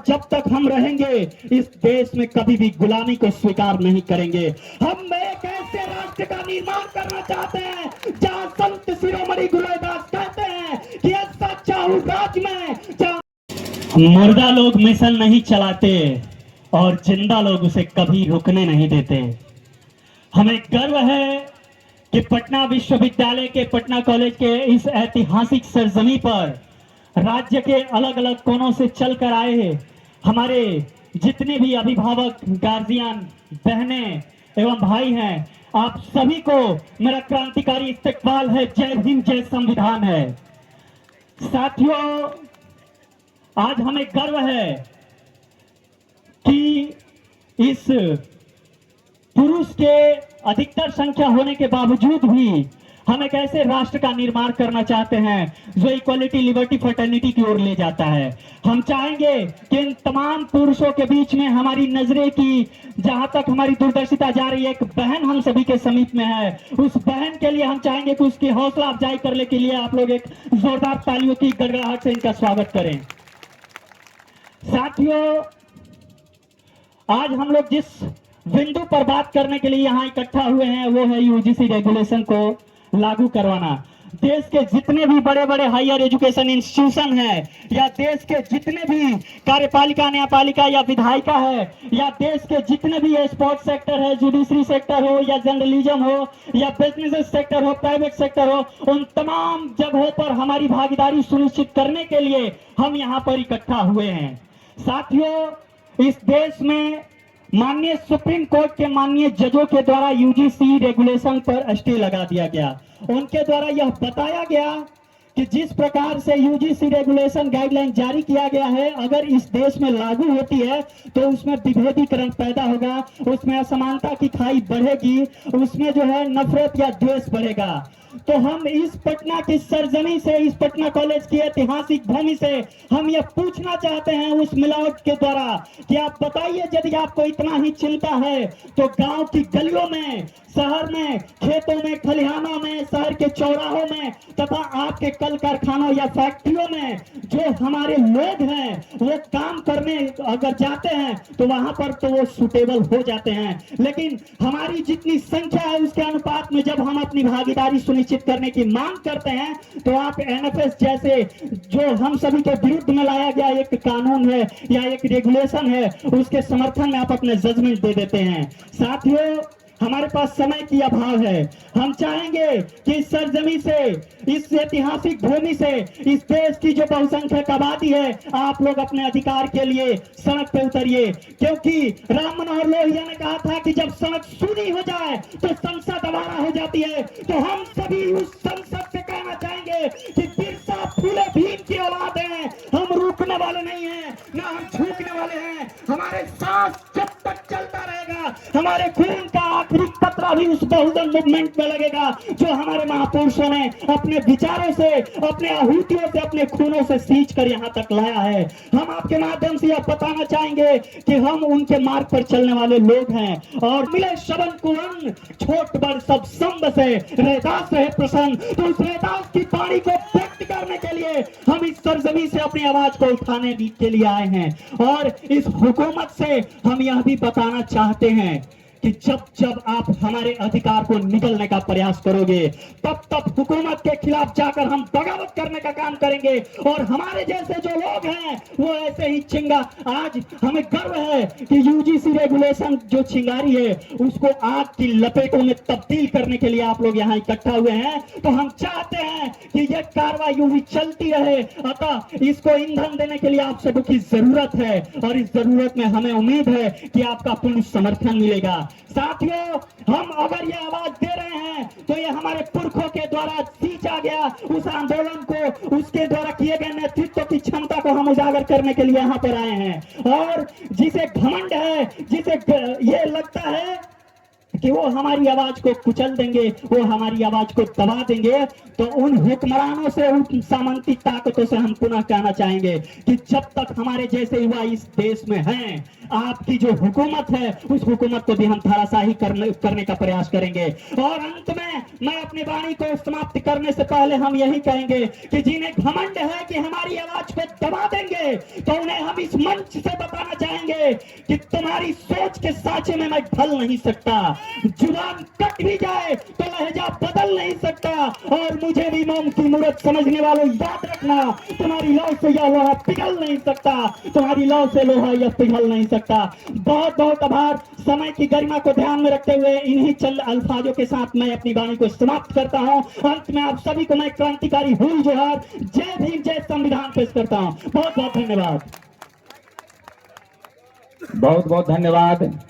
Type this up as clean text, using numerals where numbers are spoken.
जब तक हम रहेंगे इस देश में कभी भी गुलामी को स्वीकार नहीं करेंगे। हम एक ऐसे राष्ट्र का निर्माण करना चाहते हैं जहां संत शिरोमणि गुरु रविदास कहते हैं कि ऐसा चाहूं राज में जहां मुर्दा लोग मिशन नहीं चलाते और जिंदा लोग उसे कभी रुकने नहीं देते। हमें गर्व है कि पटना विश्वविद्यालय के, पटना कॉलेज के इस ऐतिहासिक सरजमी पर राज्य के अलग अलग कोनों से चलकर आए हमारे जितने भी अभिभावक, गार्जियन, बहनें एवं भाई हैं, आप सभी को मेरा क्रांतिकारी इस्तकबाल है। जय हिंद, जय संविधान है। साथियों, आज हमें गर्व है कि इस पुरुष के अधिकतर संख्या होने के बावजूद भी हम एक ऐसे राष्ट्र का निर्माण करना चाहते हैं जो इक्वालिटी, लिबर्टी, फ्रेटर्निटी की ओर ले जाता है। हम चाहेंगे कि इन तमाम पुरुषों के बीच में हमारी नजरें की, जहां तक हमारी दूरदर्शिता जा रही है, एक बहन हम सभी के समीप में है। उस बहन के लिए हम चाहेंगे कि उसकी हौसला अफजाई करने के लिए आप लोग एक जोरदार तालियों की गड़गड़ाहट से इनका स्वागत करें। साथियों, आज हम लोग जिस बिंदु पर बात करने के लिए यहाँ इकट्ठा हुए हैं वो है यूजीसी रेगुलेशन को लागू करवाना। देश के जितने भी बड़े बड़े हायर एजुकेशन इंस्टीट्यूशन है, या देश के जितने भी कार्यपालिका, न्यायपालिका या विधायिका है, या देश के जितने भी स्पोर्ट्स सेक्टर है, जुडिशरी सेक्टर हो या जर्नलिज्म हो या बिजनेस सेक्टर हो, प्राइवेट सेक्टर हो, उन तमाम जगहों पर हमारी भागीदारी सुनिश्चित करने के लिए हम यहाँ पर इकट्ठा हुए हैं। साथियों, इस देश में माननीय सुप्रीम कोर्ट के माननीय जजों के द्वारा यूजीसी रेगुलेशन पर स्टे लगा दिया गया। उनके द्वारा यह बताया गया कि जिस प्रकार से यूजीसी रेगुलेशन गाइडलाइन जारी किया गया है, अगर इस देश में लागू होती है तो उसमें विभेदीकरण पैदा होगा, उसमें असमानता की खाई बढ़ेगी, उसमें जो है नफरत या द्वेष बढ़ेगा। तो हम इस पटना की सरजमी से, इस पटना कॉलेज की ऐतिहासिक भूमि से हम ये पूछना चाहते हैं उस मिलावट के द्वारा कि आप बताइए, यदि आपको इतना ही चिंता है तो गांव की गलियों में, शहर में, खेतों में, खलिहानों में, शहर के चौराहों में तथा आपके कल कारखानों या फैक्ट्रियों में जो हमारे लोग हैं वो काम करने अगर जाते हैं तो वहां पर तो वो सुटेबल हो जाते हैं, लेकिन हमारी जितनी संख्या है उसके अनुपात में जब हम अपनी भागीदारी सुनिश्चित करने की मांग करते हैं तो आप एनएफएस जैसे जो हम सभी के विरुद्ध में लाया गया एक कानून है या एक रेगुलेशन है, उसके समर्थन में आप अपने जजमेंट दे देते हैं। साथियों, हमारे पास समय की अभाव है। हम चाहेंगे कि इस सरजमी से, इस ऐतिहासिक भूमि से, इस देश की जो बहुसंख्यक आबादी है, आप लोग अपने अधिकार के लिए सड़क पे उतरिए, क्योंकि राम मनोहर लोहिया ने कहा था कि जब सड़क सूनी हो जाए तो संसद आवारा हो जाती है। तो हम सभी उस संसद से कहना चाहेंगे कि बिरसा फूले भीम की औलाद है, हम रुकने वाले नहीं हैं, ना हम झुकने वाले हैं। हमारे सांस जब तक चलता रहेगा, हमारे खून का आखिरी कतरा भी उस बहुजन मूवमेंट में लगेगा जो हमारे महापुरुषों ने अपने विचारों से, अपने आहुतियों से, अपने खूनों से सींच कर यहाँ तक लाया है। हम आपके माध्यम से यह बताना चाहेंगे कि हम उनके मार्ग पर चलने वाले लोग हैं और मिले शबन कुवन छोट बड़ सब संब से रैदास रहे प्रसन्न। तो उस रैदास की वाणी को व्यक्त करने के लिए हम इस सरजमी से अपनी आवाज को उठाने के लिए आए हैं और इस हुकूमत से हम यह भी बताना चाहते हैं कि जब जब आप हमारे अधिकार को निगलने का प्रयास करोगे तब तब हुकूमत के खिलाफ जाकर हम बगावत करने का काम करेंगे और हमारे जैसे जो लोग हैं वो ऐसे ही चिंगा। आज हमें गर्व है कि यूजीसी रेगुलेशन जो चिंगारी है उसको आग की लपेटों में तब्दील करने के लिए आप लोग यहाँ इकट्ठा हुए हैं। तो हम चाहते हैं कि यह कार्रवाई यूं ही चलती रहे, अतः इसको ईंधन देने के लिए आप सबकी जरूरत है और इस जरूरत में हमें उम्मीद है कि आपका पूर्ण समर्थन मिलेगा। साथियों, हम अगर ये आवाज दे रहे हैं तो ये हमारे पुरखों के द्वारा सींचा गया उस आंदोलन को, उसके द्वारा किए गए नेतृत्व की क्षमता को हम उजागर करने के लिए यहाँ पर आए हैं। और जिसे घमंड है, जिसे ये लगता है कि वो हमारी आवाज को कुचल देंगे, वो हमारी आवाज को दबा देंगे, तो उन हुक्मरानों से, उन सामंती ताकतों से हम पुनः कहना चाहेंगे कि जब तक हमारे जैसे युवा इस देश में हैं, आपकी जो हुकूमत है उस हुकूमत को भी हम धराशाही करने का प्रयास करेंगे। और अंत में मैं अपनी वाणी को समाप्त करने से पहले हम यही कहेंगे कि जिन्हें घमंड है कि हमारी आवाज को दबा देंगे, तो उन्हें हम इस मंच से बताना चाहेंगे कि तुम्हारी सोच के साँचे में मैं ढल नहीं सकता। जुबान कट भी जाए तो लहजा बदल नहीं सकता। और मुझे भी मोम की मूरत समझने वालों याद रखना, तुम्हारी लौ से यह लोहा पिघल नहीं सकता, तुम्हारी लौ से लोहा यह पिघल नहीं सकता। बहुत बहुत आभार। समय की गरिमा को ध्यान में रखते हुए इन्हीं चंद अल्फाजों के साथ मैं अपनी वाणी को समाप्त करता हूं। अंत में आप सभी को मैं क्रांतिकारी हुल जोहार, जय भीम, जय संविधान पेश करता हूं। बहुत बहुत धन्यवाद। बहुत बहुत धन्यवाद।